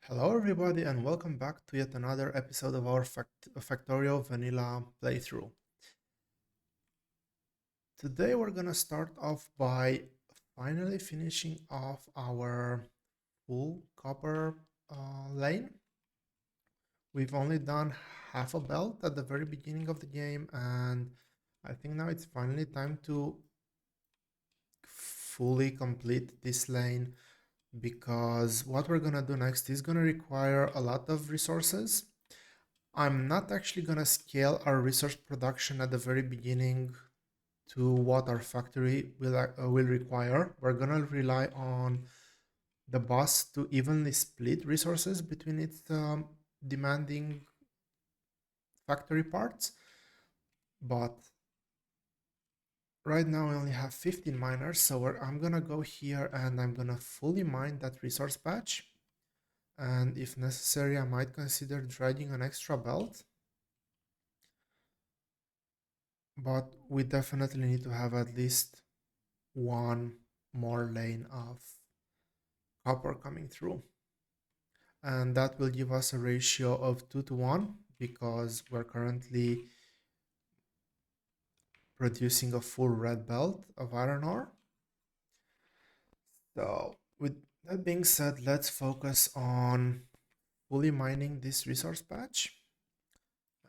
Hello everybody and welcome back to yet another episode of our Factorio vanilla playthrough. Today we're gonna start off by finally finishing off our full copper lane. We've only done half a belt at the very beginning of the game, and I think now it's finally time to fully complete this lane, because what we're gonna do next is gonna require a lot of resources. I'm not actually gonna scale our resource production at the very beginning to what our factory will require. We're gonna rely on the boss to evenly split resources between its demanding factory parts. But right now we only have 15 miners, so I'm gonna go here and I'm gonna fully mine that resource patch. And if necessary, I might consider dragging an extra belt. But we definitely need to have at least one more lane of copper coming through. And that will give us a ratio of 2 to 1, because we're currently producing a full red belt of iron ore. So with that being said, let's focus on fully mining this resource patch.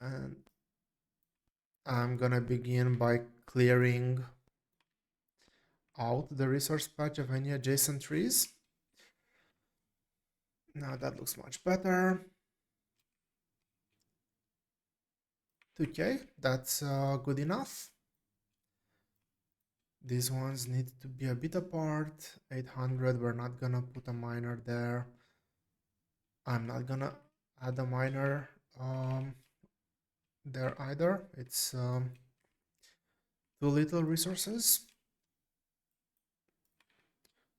And I'm gonna begin by clearing out the resource patch of any adjacent trees. Now that looks much better. 2K, that's good enough. These ones need to be a bit apart. 800, we're not gonna put a miner there. I'm not gonna add a miner there either. It's too little resources.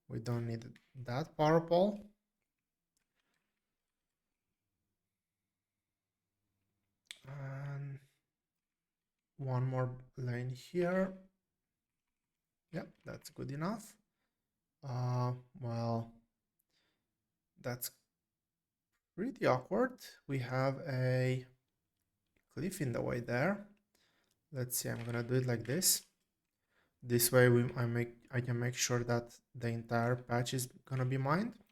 We don't need that power pole. And one more lane here. Yep, that's good enough. Well, that's pretty awkward. We have a cliff in the way there. Let's see, I'm gonna do it like this. This way I can make sure that the entire patch is gonna be mined,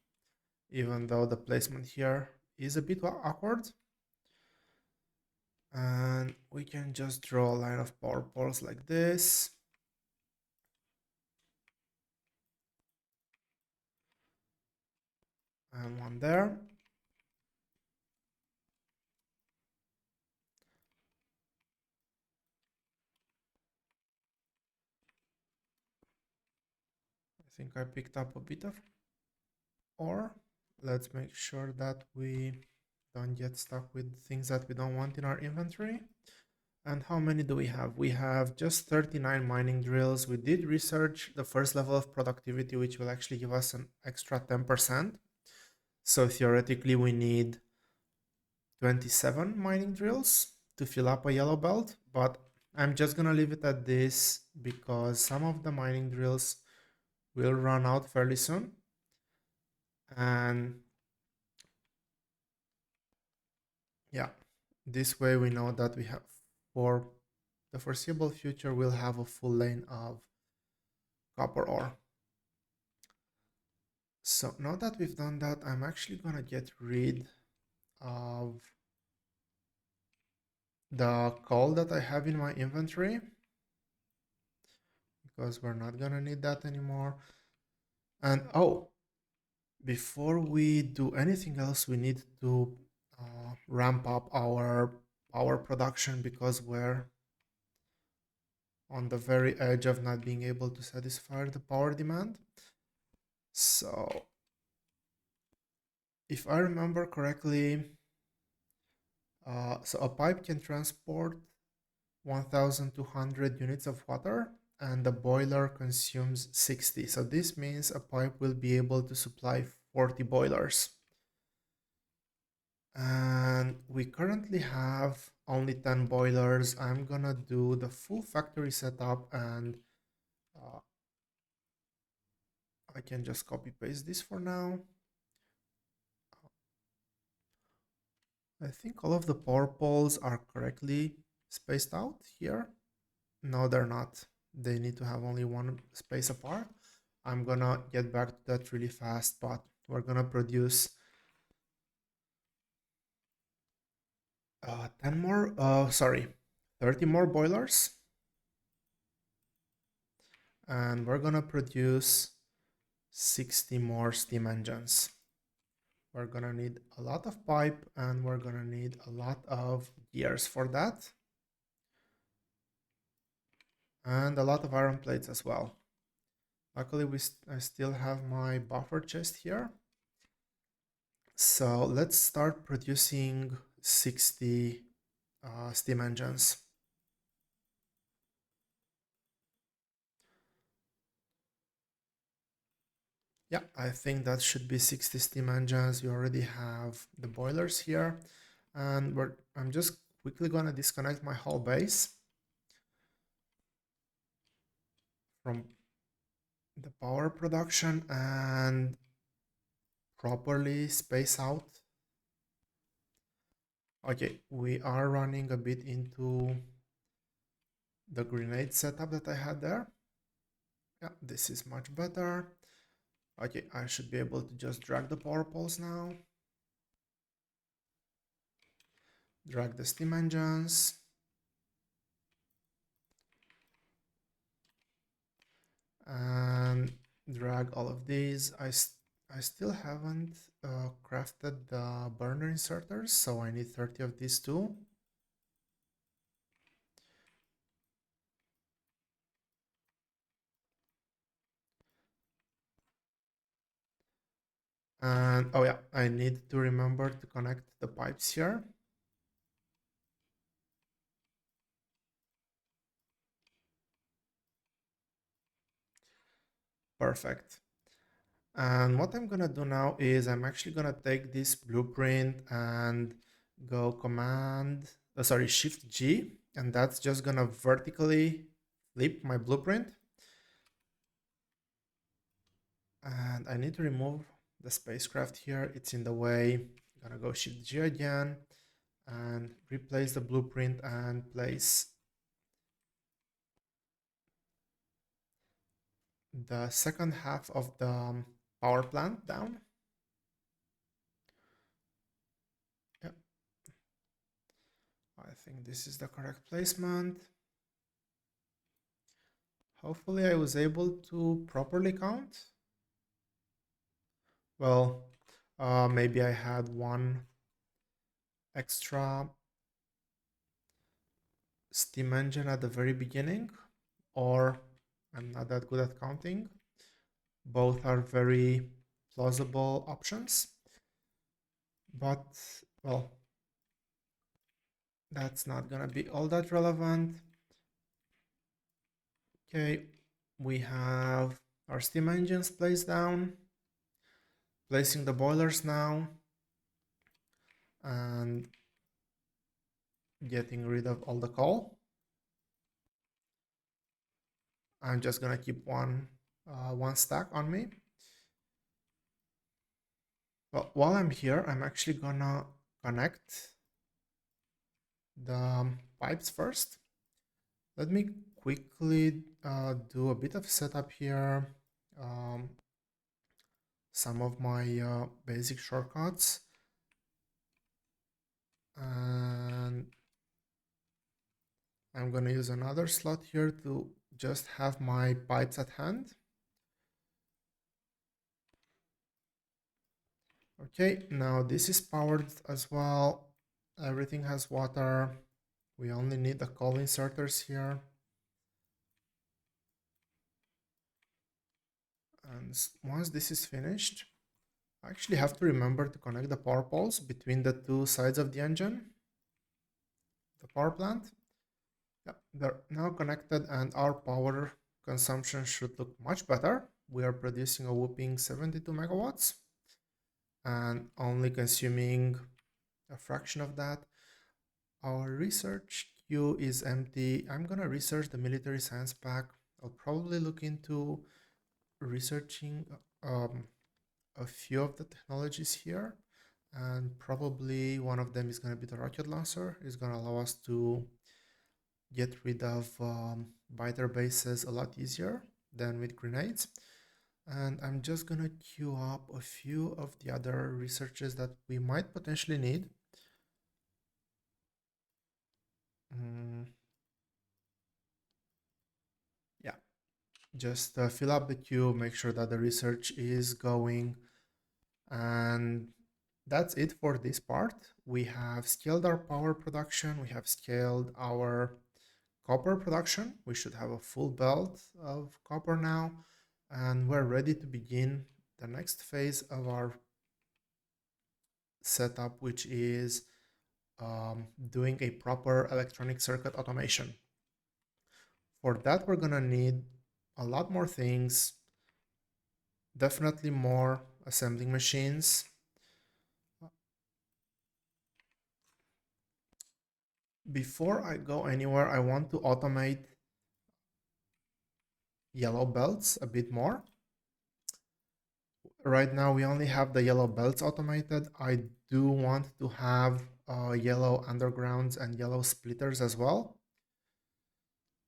even though the placement here is a bit awkward. And we can just draw a line of power poles like this. And one there. I think I picked up a bit of ore. Let's make sure that we don't get stuck with things that we don't want in our inventory. And how many do we have? We have just 39 mining drills. We did research the first level of productivity, which will actually give us an extra 10%. So theoretically, we need 27 mining drills to fill up a yellow belt, but I'm just gonna leave it at this because some of the mining drills will run out fairly soon. And yeah, this way we know that we have, for the foreseeable future, we'll have a full lane of copper ore. So now that we've done that, I'm actually gonna get rid of the coal that I have in my inventory, because we're not gonna need that anymore. And oh, before we do anything else, we need to ramp up our power production, because we're on the very edge of not being able to satisfy the power demand. So if I remember correctly, so a pipe can transport 1200 units of water, and the boiler consumes 60. So this means a pipe will be able to supply 40 boilers. And we currently have only 10 boilers. I'm gonna do the full factory setup, and I can just copy paste this for now. I think all of the power poles are correctly spaced out here. No, they're not. They need to have only one space apart. I'm gonna get back to that really fast, but we're gonna produce 10 more, sorry, 30 more boilers. And we're gonna produce 60 more steam engines. We're gonna need a lot of pipe and we're gonna need a lot of gears for that. And a lot of iron plates as well. Luckily, I still have my buffer chest here. So let's start producing 60 steam engines. Yeah, I think that should be 60 steam engines. We already have the boilers here. And I'm just quickly gonna disconnect my whole base from the power production and properly space out. Okay, we are running a bit into the grenade setup that I had there. Yeah, this is much better. Okay, I should be able to just drag the power poles now. Drag the steam engines. And drag all of these. I still haven't crafted the burner inserters, so I need 30 of these too. And oh yeah, I need to remember to connect the pipes here. Perfect. And what I'm gonna do now is I'm actually gonna take this blueprint and go Shift G, and that's just gonna vertically flip my blueprint. And I need to remove the spacecraft here. It's in the way. I'm gonna go Shift G again and replace the blueprint and place the second half of the power plant down. Yep. I think this is the correct placement. Hopefully I was able to properly count. Well, maybe I had one extra steam engine at the very beginning, or I'm not that good at counting. Both are very plausible options, but well, that's not gonna be all that relevant. Okay, we have our steam engines placed down, placing the boilers now, and getting rid of all the coal. I'm just gonna keep one stack on me. Well, while I'm here, I'm actually gonna connect the pipes first. Let me quickly do a bit of setup here. Some of my basic shortcuts. And I'm gonna use another slot here to just have my pipes at hand. Okay, now this is powered as well. Everything has water. We only need the coal inserters here. And once this is finished, I actually have to remember to connect the power poles between the two sides of the engine, the power plant. Yeah, they're now connected and our power consumption should look much better. We are producing a whopping 72 megawatts and only consuming a fraction of that. Our research queue is empty. I'm gonna research the military science pack. I'll probably look into researching a few of the technologies here. and probably one of them is going to be the rocket launcher. It's going to allow us to get rid of biter bases a lot easier than with grenades. And I'm just going to queue up a few of the other researches that we might potentially need. Yeah, just fill up the queue, make sure that the research is going, and that's it for this part. We have scaled our power production, we have scaled our copper production. We should have a full belt of copper now, and we're ready to begin the next phase of our setup, which is doing a proper electronic circuit automation. For that, we're gonna need a lot more things, definitely more assembling machines. Before I go anywhere, I want to automate yellow belts a bit more. Right now, we only have the yellow belts automated. I do want to have yellow undergrounds and yellow splitters as well.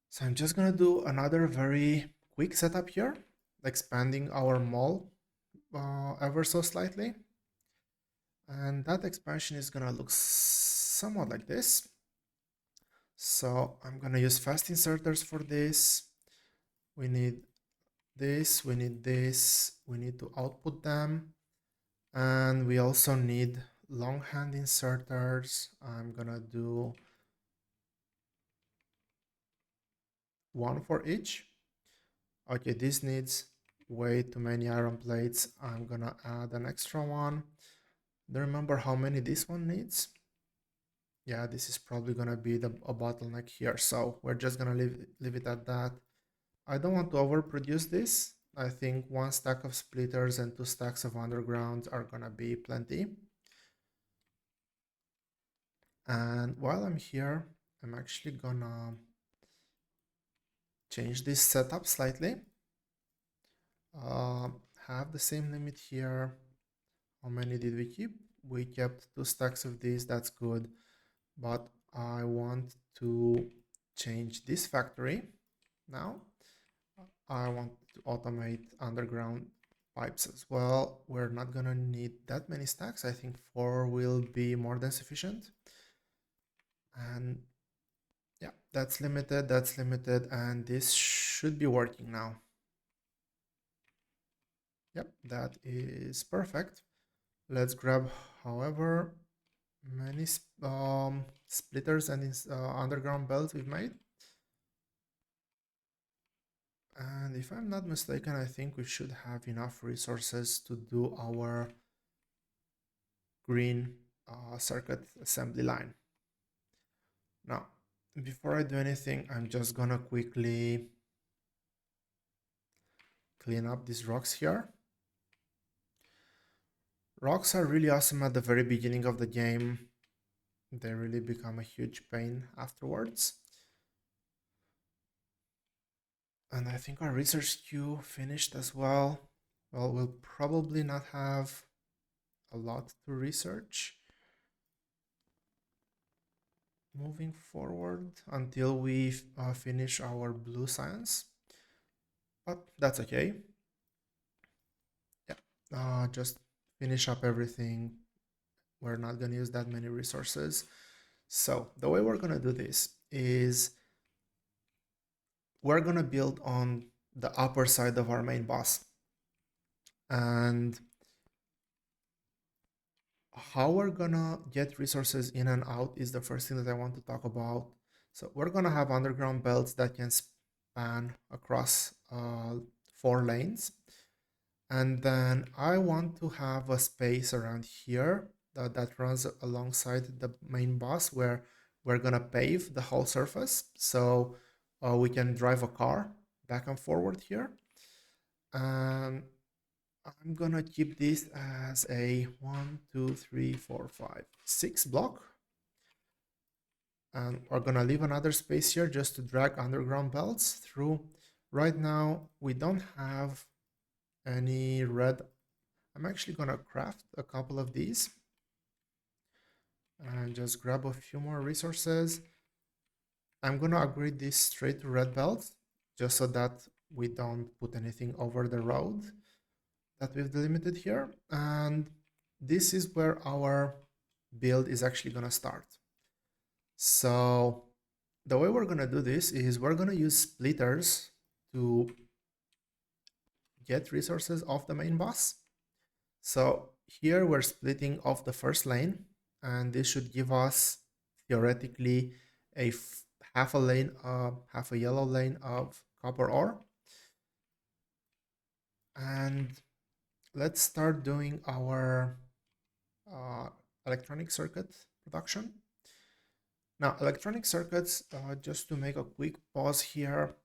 So I'm just gonna do another very quick setup here, expanding our mall ever so slightly. And that expansion is gonna look somewhat like this. So I'm gonna use fast inserters for this. We need this, we need this, we need to output them. And we also need long hand inserters. I'm gonna do one for each. Okay, this needs way too many iron plates. I'm gonna add an extra one. Don't remember how many this one needs. Yeah, this is probably gonna be a bottleneck here, so we're just gonna leave it at that. I don't want to overproduce this. I think one stack of splitters and two stacks of undergrounds are gonna be plenty. And while I'm here, I'm actually gonna change this setup slightly. Have the same limit here. How many did we keep? We kept two stacks of these, that's good. But I want to change this factory now. I want to automate underground pipes as well. We're not gonna need that many stacks. I think 4 will be more than sufficient. And yeah, that's limited, and this should be working now. Yep, that is perfect. Let's grab however many splitters and underground belts we've made. And if I'm not mistaken, I think we should have enough resources to do our green circuit assembly line. Now, before I do anything, I'm just gonna quickly clean up these rocks here. Rocks are really awesome at the very beginning of the game. They really become a huge pain afterwards. And I think our research queue finished as well. Well, we'll probably not have a lot to research moving forward until we finish our blue science, but that's okay. Yeah, just finish up everything. We're not going to use that many resources. So the way we're going to do this is we're going to build on the upper side of our main boss. And how we're going to get resources in and out is the first thing that I want to talk about. So we're going to have underground belts that can span across 4 lanes. And then I want to have a space around here that runs alongside the main boss where we're gonna pave the whole surface. So we can drive a car back and forward here. And I'm gonna keep this as a 1, 2, 3, 4, 5, 6 block. And we're gonna leave another space here just to drag underground belts through. Right now, we don't have any red. I'm actually gonna craft a couple of these. and just grab a few more resources. I'm gonna upgrade this straight to red belt just so that we don't put anything over the road that we've delimited here. And this is where our build is actually gonna start. So the way we're gonna do this is we're gonna use splitters to get resources off the main bus. So here we're splitting off the first lane, and this should give us theoretically a half a lane, half a yellow lane of copper ore. And let's start doing our uh, electronic circuit production. Now, electronic circuits, just to make a quick pause here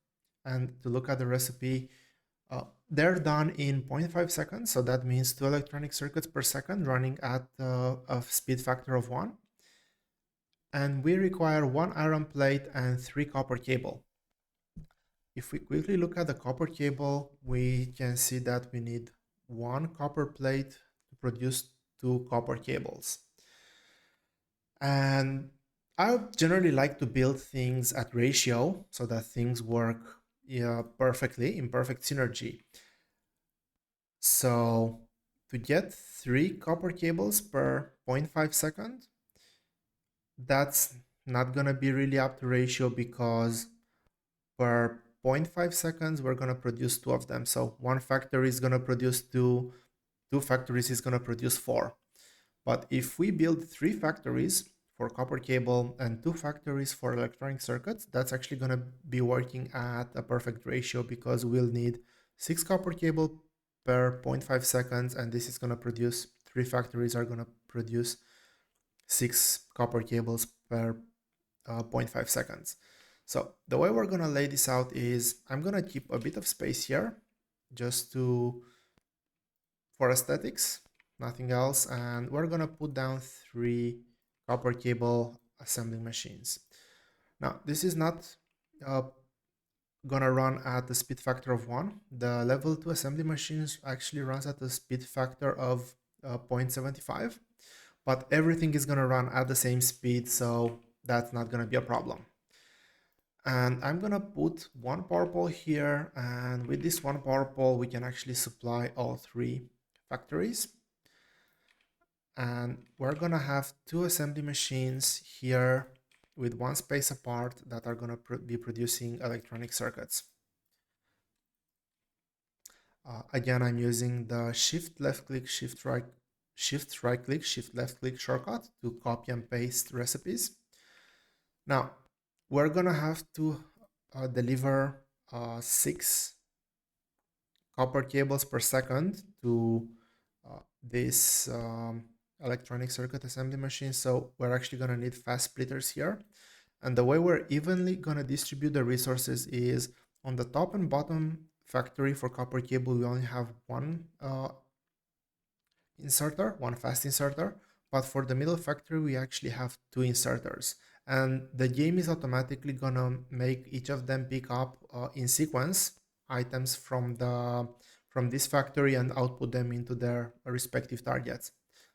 and to look at the recipe, they're done in 0.5 seconds, so that means 2 electronic circuits per second running at a speed factor of 1. And we require 1 iron plate and 3 copper cable. If we quickly look at the copper cable, we can see that we need 1 copper plate to produce 2 copper cables. And I generally like to build things at ratio so that things work perfectly in perfect synergy. So to get 3 copper cables per 0.5 second, that's not gonna be really up to ratio because per 0.5 seconds, we're gonna produce 2 of them. So one factory is gonna produce 2, 2 factories is gonna produce 4. But if we build 3 factories for copper cable and 2 factories for electronic circuits, that's actually gonna be working at a perfect ratio because we'll need 6 copper cable per 0.5 seconds, and this is gonna produce 3 factories are gonna produce 6 copper cables per 0.5 seconds. So the way we're gonna lay this out is I'm gonna keep a bit of space here just for aesthetics, nothing else, and we're gonna put down 3 copper cable assembling machines. Now this is not uh, gonna run at the speed factor of 1. The level 2 assembly machines actually runs at a speed factor of 0.75, but everything is gonna run at the same speed, so that's not gonna be a problem. And I'm gonna put 1 power pole here, and with this 1 power pole we can actually supply all 3 factories. And we're gonna have 2 assembly machines here with 1 space apart that are gonna be producing electronic circuits. Again, I'm using the shift left click, shift right click, shift left click shortcut to copy and paste recipes. Now, we're gonna have to deliver 6 copper cables per second to this electronic circuit assembly machine. So we're actually gonna need fast splitters here. And the way we're evenly gonna distribute the resources is on the top and bottom factory for copper cable, we only have 1 inserter, 1 fast inserter, but for the middle factory, we actually have 2 inserters. And the game is automatically gonna make each of them pick up in sequence items from this factory and output them into their respective targets.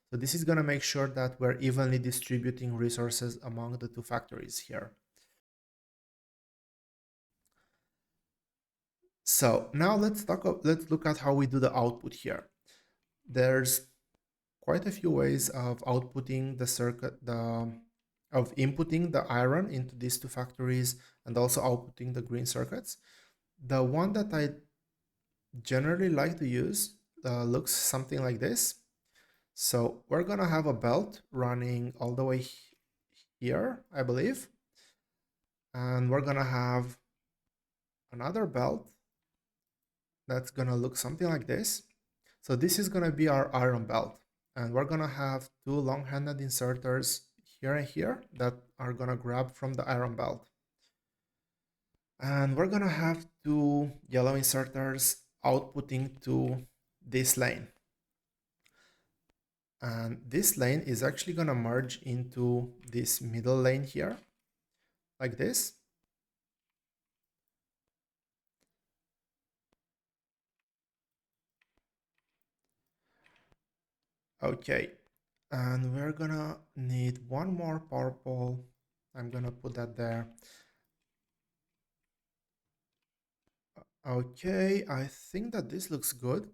So this is gonna make sure that we're evenly distributing resources among the 2 factories here. So now let's look at how we do the output here. There's quite a few ways of outputting the circuit, of inputting the iron into these 2 factories and also outputting the green circuits. The one that I generally like to use looks something like this. So we're gonna have a belt running all the way here, I believe. And we're gonna have another belt that's gonna look something like this. So this is gonna be our iron belt. And we're gonna have 2 long-handed inserters here and here that are gonna grab from the iron belt. And we're gonna have 2 yellow inserters outputting to this lane. And this lane is actually gonna merge into this middle lane here, like this. Okay, And we're gonna need one more purple. I'm gonna put that there. Okay, I think that this looks good.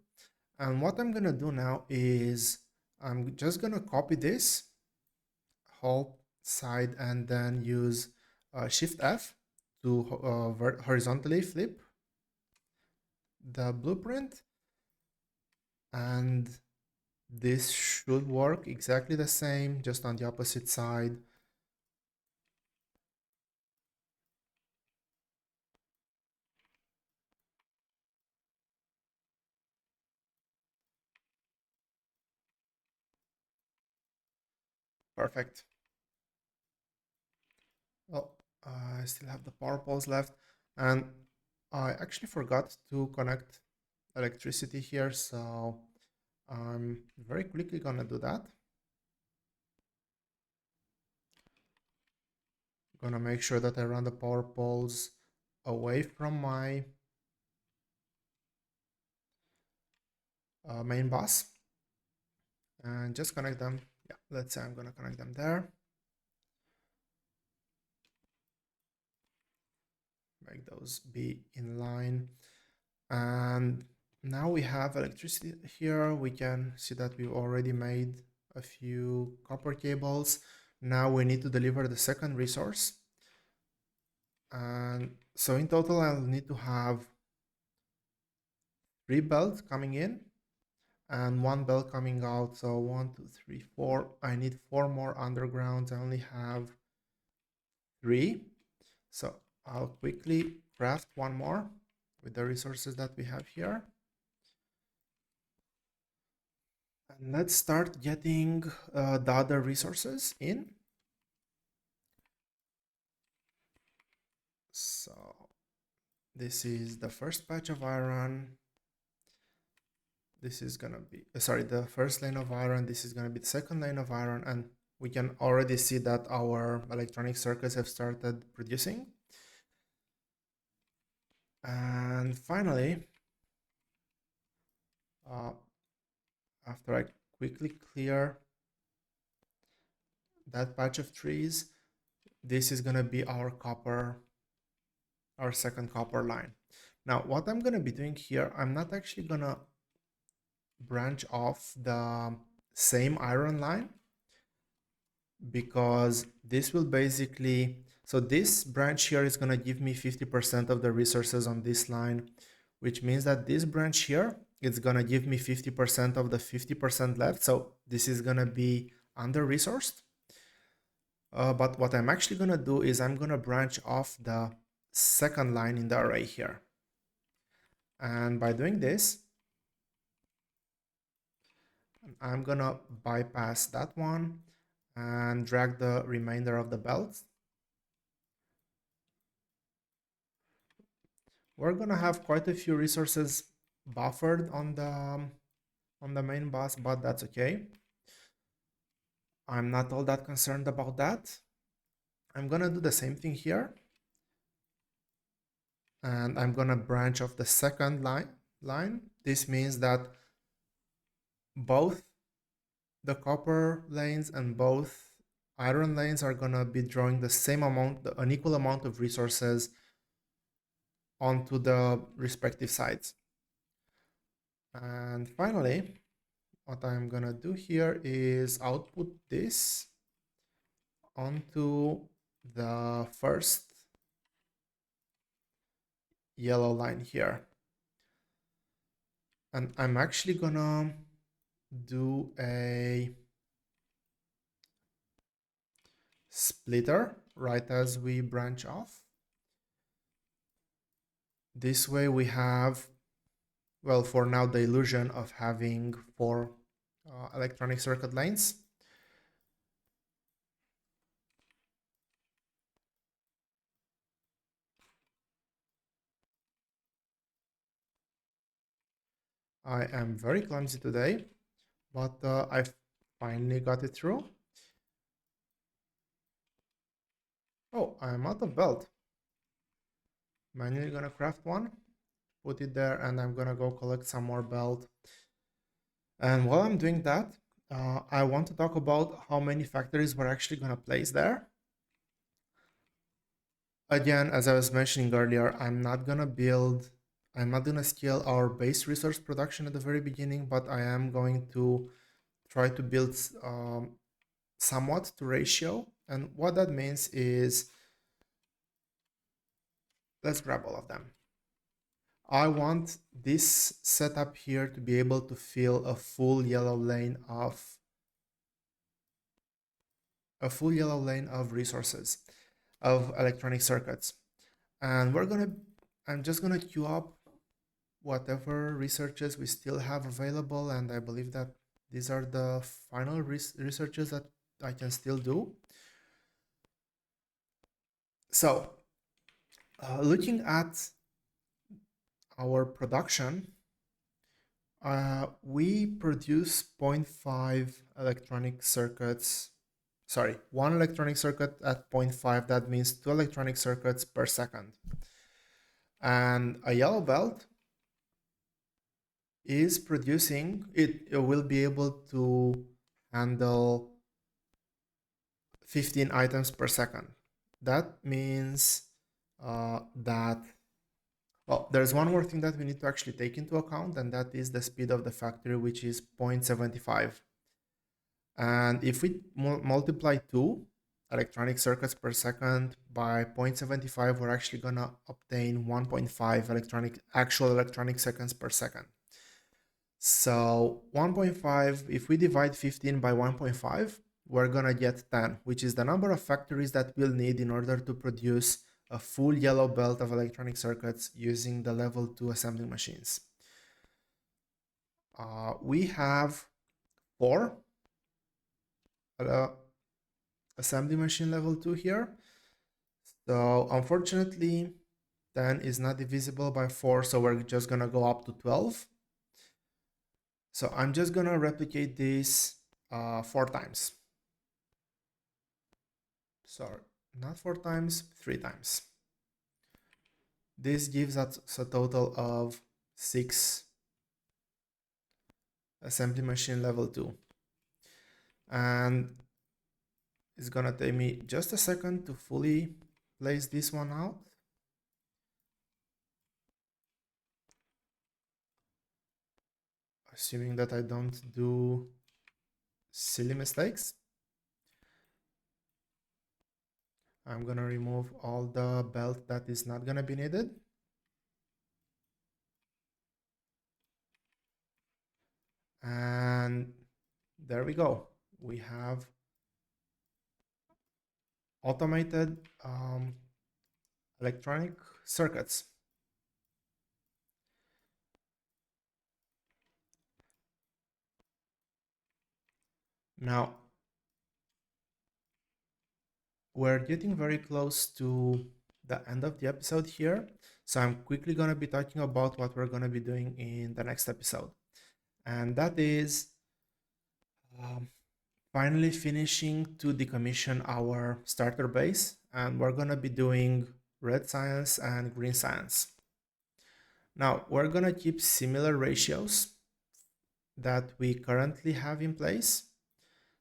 And what I'm gonna do now is I'm just gonna copy this whole side and then use Shift F to horizontally flip the blueprint, and this should work exactly the same, just on the opposite side. Perfect. Well, I still have the power poles left, and I actually forgot to connect electricity here, so I'm very quickly gonna do that. Gonna make sure that I run the power poles away from my main bus and just connect them. Yeah, let's say I'm gonna connect them there. Make those be in line. And now we have electricity here. We can see that we've already made a few copper cables. Now we need to deliver the second resource. And so in total, I'll need to have 3 belts coming in and 1 belt coming out. So 1, 2, 3, 4. I need 4 more undergrounds. I only have 3. So I'll quickly craft 1 more with the resources that we have here. And let's start getting the other resources in. So this is the first patch of iron. This is gonna be, sorry, the first lane of iron. This is gonna be the second lane of iron. And we can already see that our electronic circuits have started producing. And finally, after I quickly clear that patch of trees, this is gonna be our copper, our second copper line. Now, what I'm gonna be doing here, I'm not actually gonna branch off the same iron line, because this will basically, so this branch here is going to give me 50% of the resources on this line, which means that this branch here is going to give me 50% of the 50% left. So this is going to be under resourced. But what I'm actually going to do is I'm going to branch off the second line in the array here. And by doing this, I'm going to bypass that one and drag the remainder of the belts. We're going to have quite a few resources buffered on the main bus, but that's okay. I'm not all that concerned about that. I'm going to do the same thing here. And I'm going to branch off the second line. This means that both the copper lanes and both iron lanes are going to be drawing the same amount, an equal amount of resources onto the respective sides. And finally, what I'm going to do here is output this onto the first yellow line here. And I'm actually gonna do a splitter right as we branch off. This way we have, well, for now, the illusion of having 4 electronic circuit lanes. I am very clumsy today, but I finally got it through. Oh, I'm out of belt. Manually gonna craft one, put it there, and I'm gonna go collect some more belt. And while I'm doing that, I want to talk about how many factories we're actually going to place there. Again, as I was mentioning earlier, I'm not going to scale our base resource production at the very beginning, but I am going to try to build somewhat to ratio. And what that means is, let's grab all of them. I want this setup here to be able to fill a full yellow lane of resources, of electronic circuits. And I'm just gonna queue up whatever researches we still have available, and I believe that these are the final researches that I can still do. So, looking at our production, we produce 0.5 electronic circuits. Sorry, one electronic circuit at 0.5. That means 2 electronic circuits per second. And a yellow belt is producing, it will be able to handle 15 items per second. That means that, well, there's one more thing that we need to actually take into account, and that is the speed of the factory, which is 0.75. And if we multiply 2 electronic circuits per second by 0.75, we're actually gonna obtain 1.5 actual electronic seconds per second. So 1.5, if we divide 15 by 1.5, we're gonna get 10, which is the number of factories that we'll need in order to produce a full yellow belt of electronic circuits using the level 2 assembling machines. We have 4 assembly machine level 2 here. So unfortunately, 10 is not divisible by 4, so we're just gonna go up to 12. So I'm just gonna replicate this 4 times. Sorry, not 4 times, 3 times. This gives us a total of 6 assembly machine level 2. And it's gonna take me just a second to fully place this one out. Assuming that I don't do silly mistakes. I'm gonna remove all the belt that is not gonna be needed. And there we go. We have automated electronic circuits. Now, we're getting very close to the end of the episode here. So I'm quickly going to be talking about what we're going to be doing in the next episode. And that is finally finishing to decommission our starter base. And we're going to be doing red science and green science. Now, we're going to keep similar ratios that we currently have in place.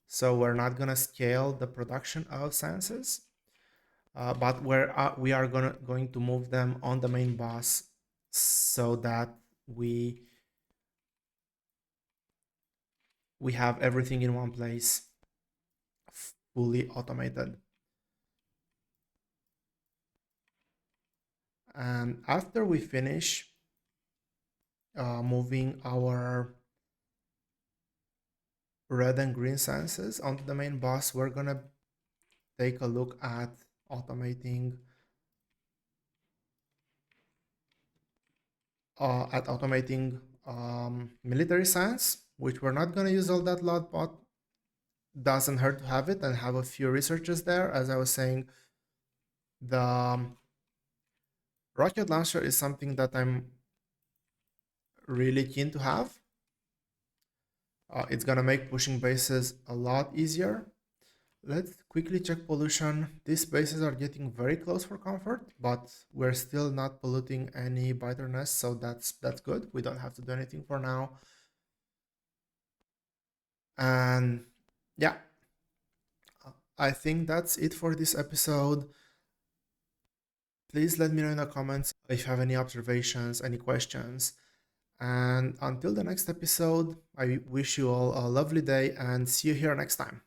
So we're not going to scale the production of sciences, but we are going to move them on the main bus so that we have everything in one place, fully automated. And after we finish moving our red and green sciences onto the main bus, we're gonna take a look at automating military science, which we're not gonna use all that lot, but doesn't hurt to have it and have a few researchers there. As I was saying, the rocket launcher is something that I'm really keen to have. It's gonna make pushing bases a lot easier. Let's quickly check pollution. These bases are getting very close for comfort, but we're still not polluting any biter nests, so that's good. We don't have to do anything for now. And yeah, I think that's it for this episode. Please let me know in the comments if you have any observations, any questions. And until the next episode, I wish you all a lovely day and see you here next time.